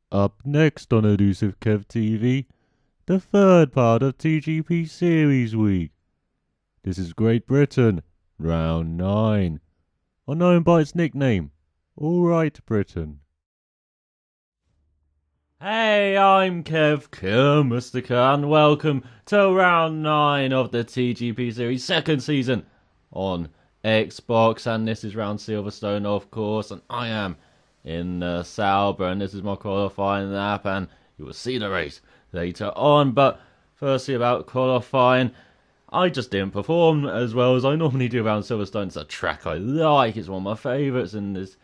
Up next on ElusiveKevTV, the third part of TGP Series Week. This is Great Britain, Round 9, or known by its nickname, Alright Britain. Hey, I'm Kev Kermistica, and welcome to Round 9 of the TGP Series second season on Xbox, and this is Round Silverstone, of course, and I am in Sauber, and this is my qualifying lap, and you will see the race later on. But firstly, about qualifying, I just didn't perform as well as I normally do around Silverstone. It's a track I like, it's one of my favourites in this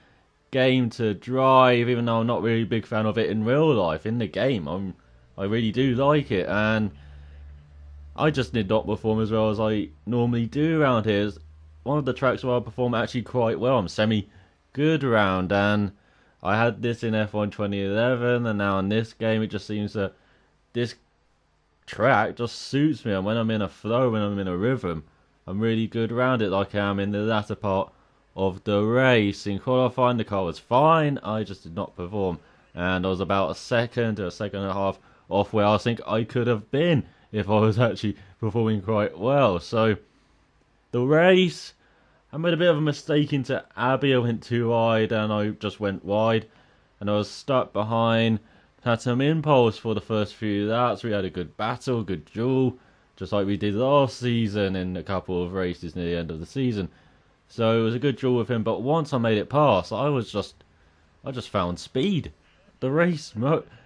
game to drive, even though I'm not really a big fan of it in real life. In the game, I really do like it, and I just did not perform as well as I normally do around here. It's one of the tracks where I perform actually quite well. I'm semi good around, and I had this in F1 2011, and now in this game, it just seems that this track just suits me. And when I'm in a flow, when I'm in a rhythm, I'm really good around it, like I am in the latter part of the race. In qualifying, the car was fine. I just did not perform, and I was about a second to a second and a half off where I think I could have been if I was actually performing quite well. So the race, I made a bit of a mistake into Abbey. I went too wide and I just went wide, and I was stuck behind. Had some impulse for the first few laps. We had a good battle, good duel, just like we did last season in a couple of races near the end of the season. So it was a good duel with him. But once I made it past, I just found speed. The race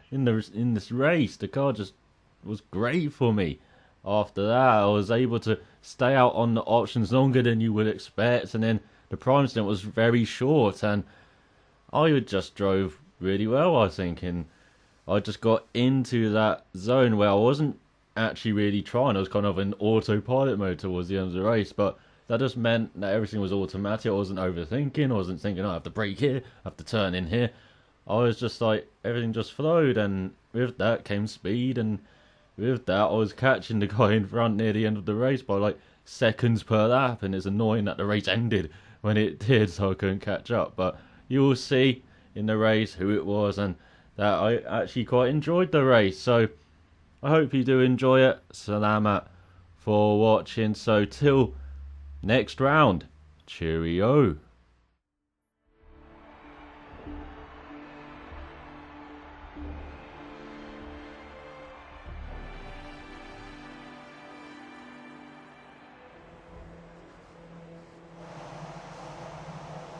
in this race, the car just was great for me. After that, I was able to stay out on the options longer than you would expect, and then the prime stint was very short, and I just drove really well, I think, and I just got into that zone where I wasn't actually really trying. I was kind of in autopilot mode towards the end of the race, but that just meant that everything was automatic. I wasn't overthinking. I wasn't thinking, oh, I have to brake here, I have to turn in here. I was just like, everything just flowed, and with that came speed, and with that I was catching the guy in front near the end of the race by like seconds per lap, and it's annoying that the race ended when it did, so I couldn't catch up. But you will see in the race who it was, and that I actually quite enjoyed the race. So I hope you do enjoy it. Salamat for watching. So till next round, cheerio.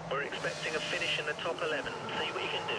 We're expecting a finish in the top 11. See what you can do.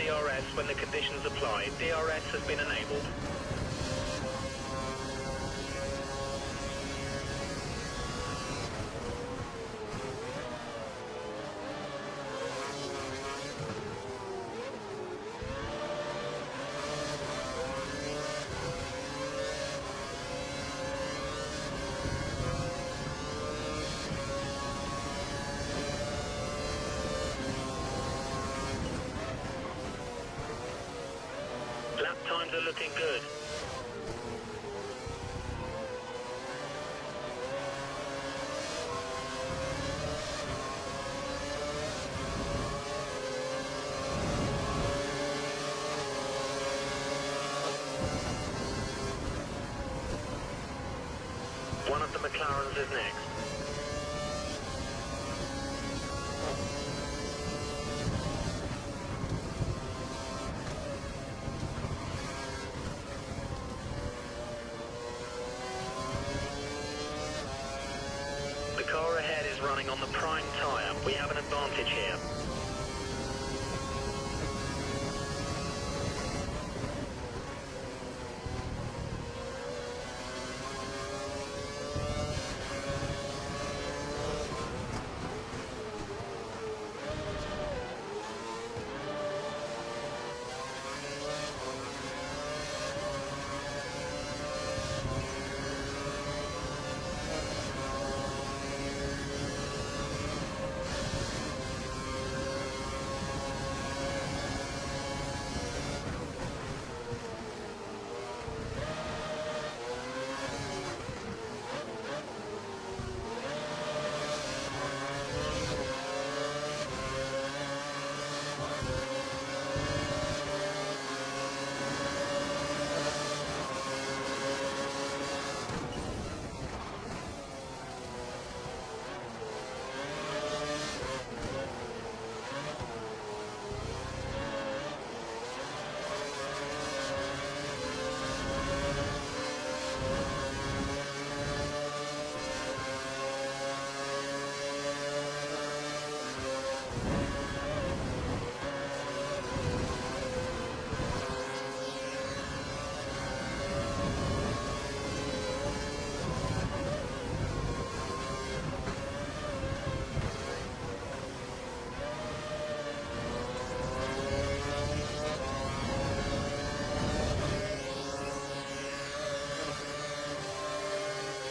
DRS when the conditions apply. DRS has been enabled. Lap times are looking good. One of the McLarens is next. The car ahead is running on the prime tyre. We have an advantage here.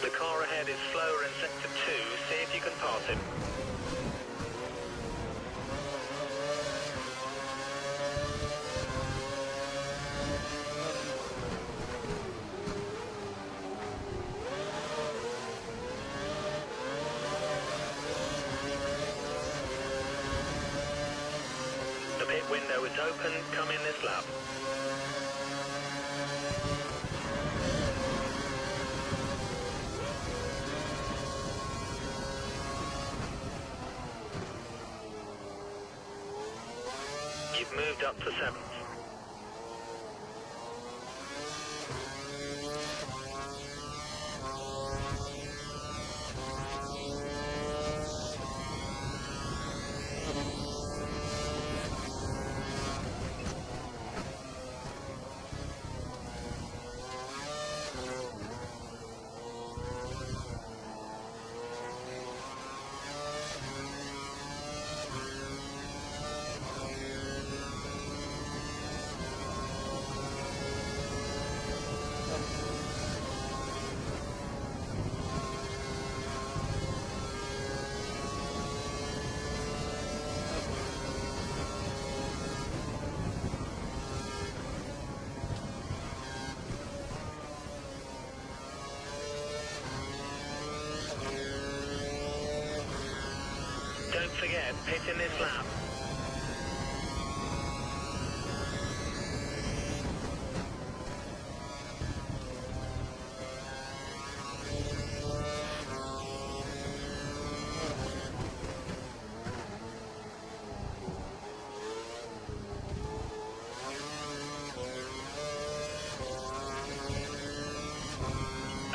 The car ahead is slower in sector 2. See if you can pass him. The pit window is open. Come in this lap. You've moved up to 7th. Don't forget, pit in this lap.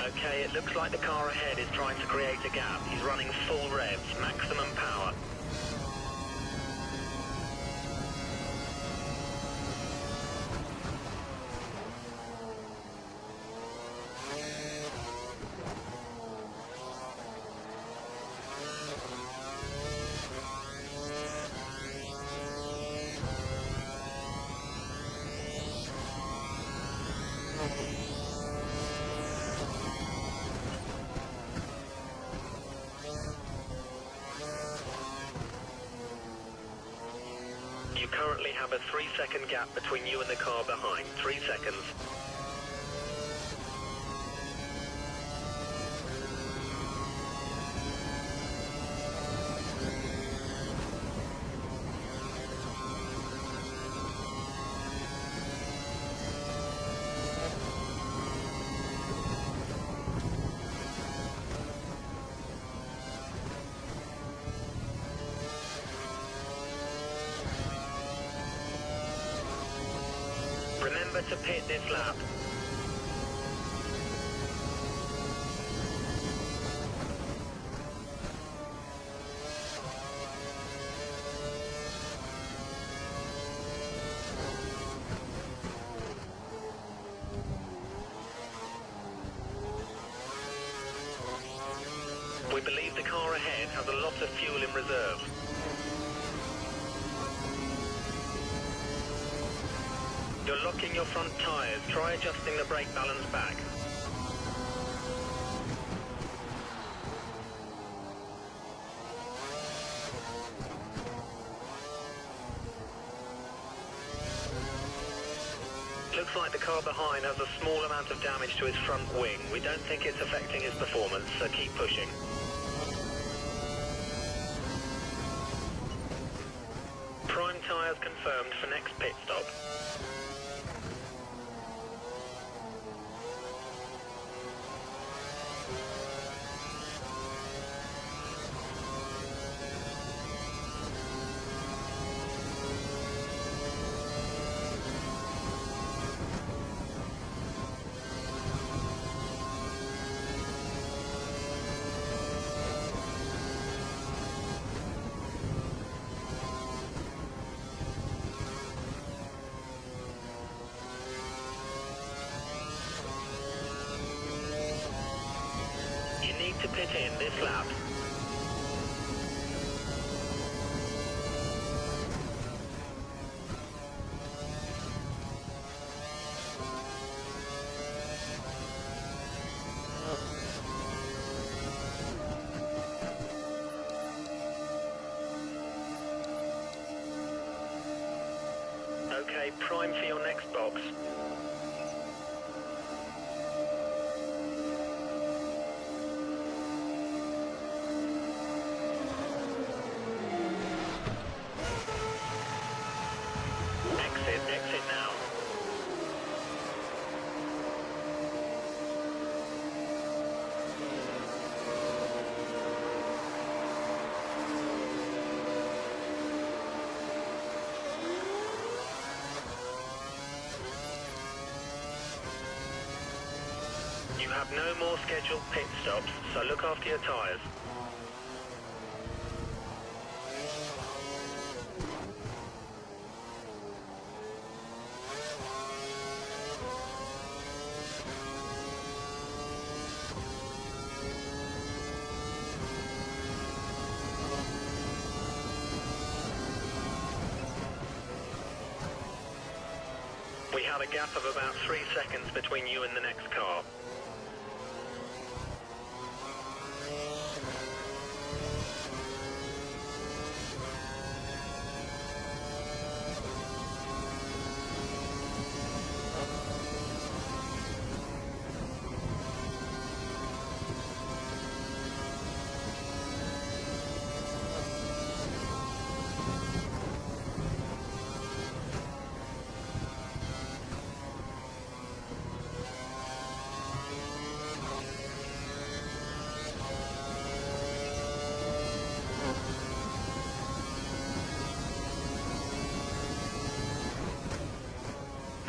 Okay, it looks like the car ahead is trying to create a gap. He's running full revs, maximum power. You currently have a 3-second gap between you and the car behind. 3 seconds. Remember to pit this lap. We believe the car ahead has a lot of fuel in reserve. You're locking your front tyres. Try adjusting the brake balance back. Looks like the car behind has a small amount of damage to his front wing. We don't think it's affecting his performance, so keep pushing. Prime tyres confirmed for next pit stop. You need to pit in this lap. Okay, prime for your next box. Exit now. You have no more scheduled pit stops, so look after your tyres. We have a gap of about 3 seconds between you and the next car.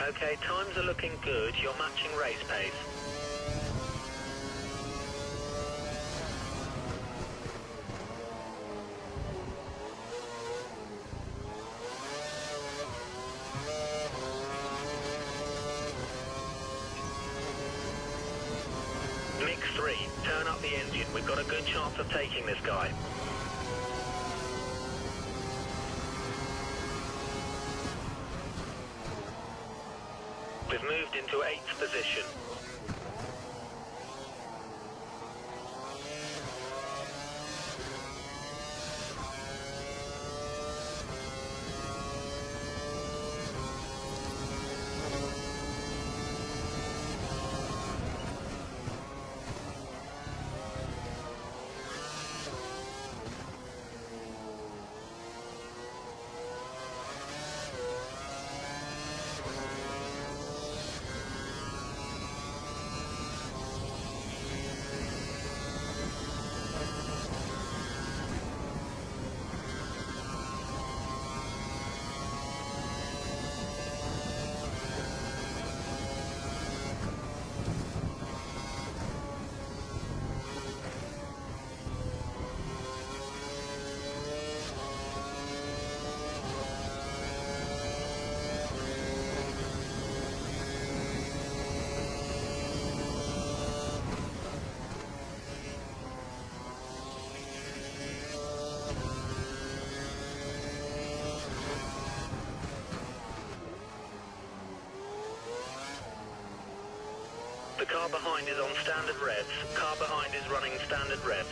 Okay, times are looking good. You're matching race pace. Mix 3, turn up the engine. We've got a good chance of taking this guy. We've moved into 8th position. The car behind is on standard revs. Car behind is running standard revs.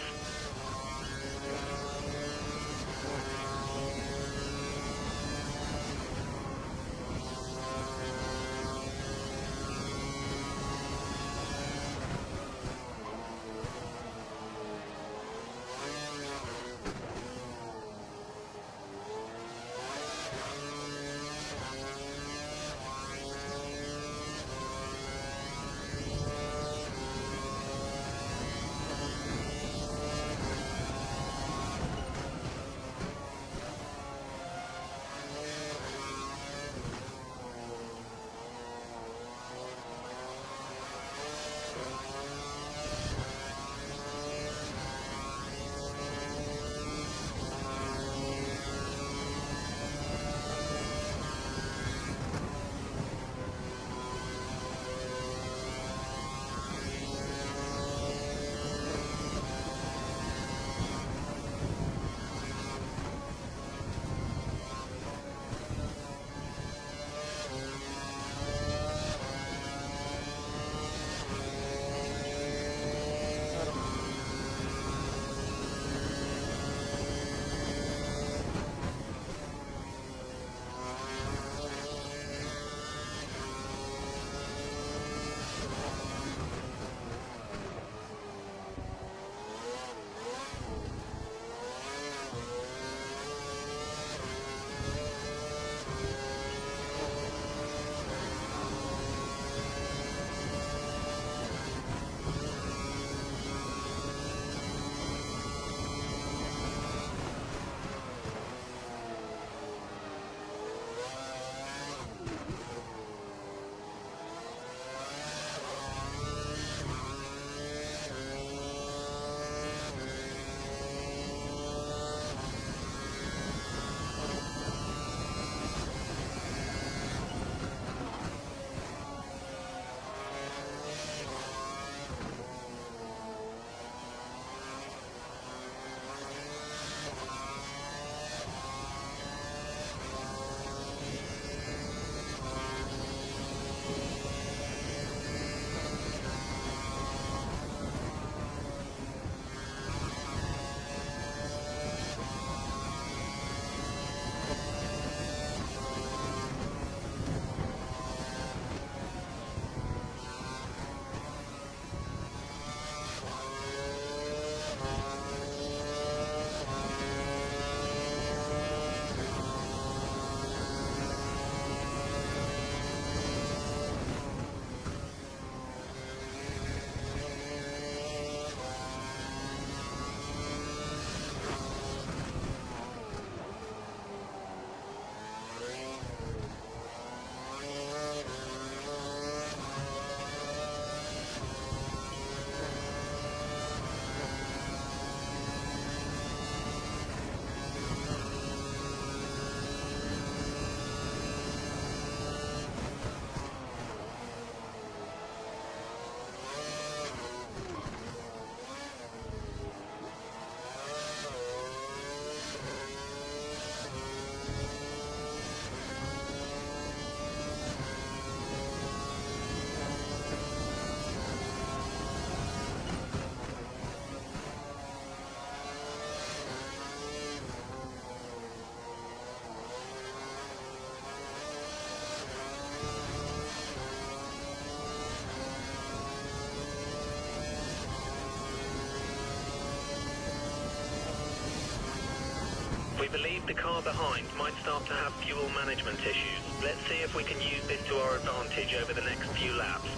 The car behind might start to have fuel management issues. Let's see if we can use this to our advantage over the next few laps.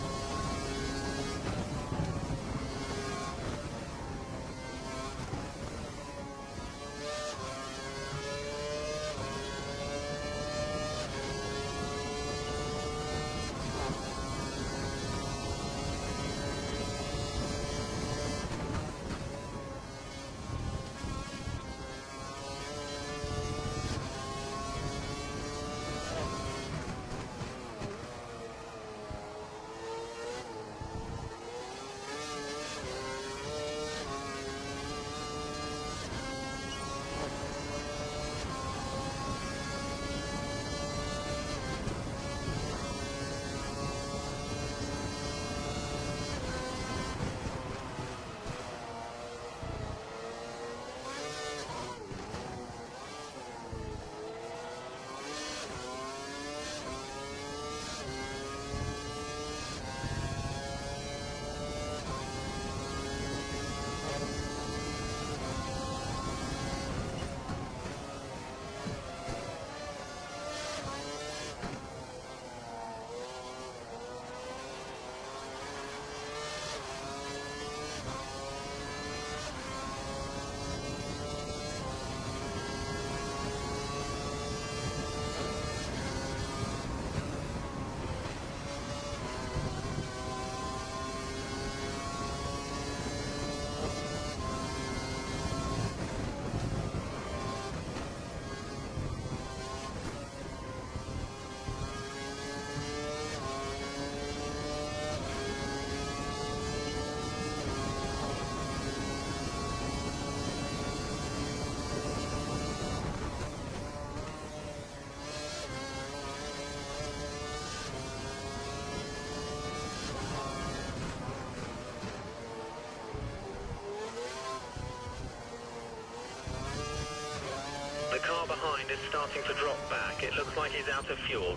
The car behind is starting to drop back. It looks like he's out of fuel.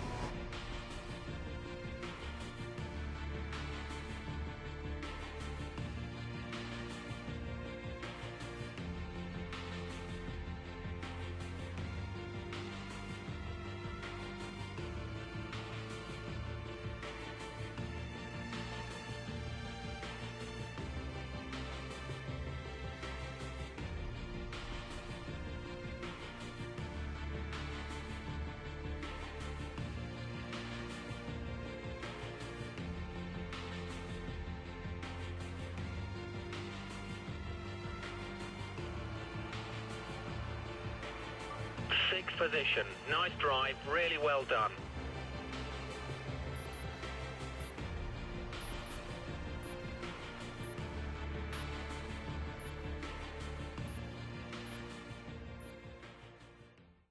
Sixth position. Nice drive, really well done.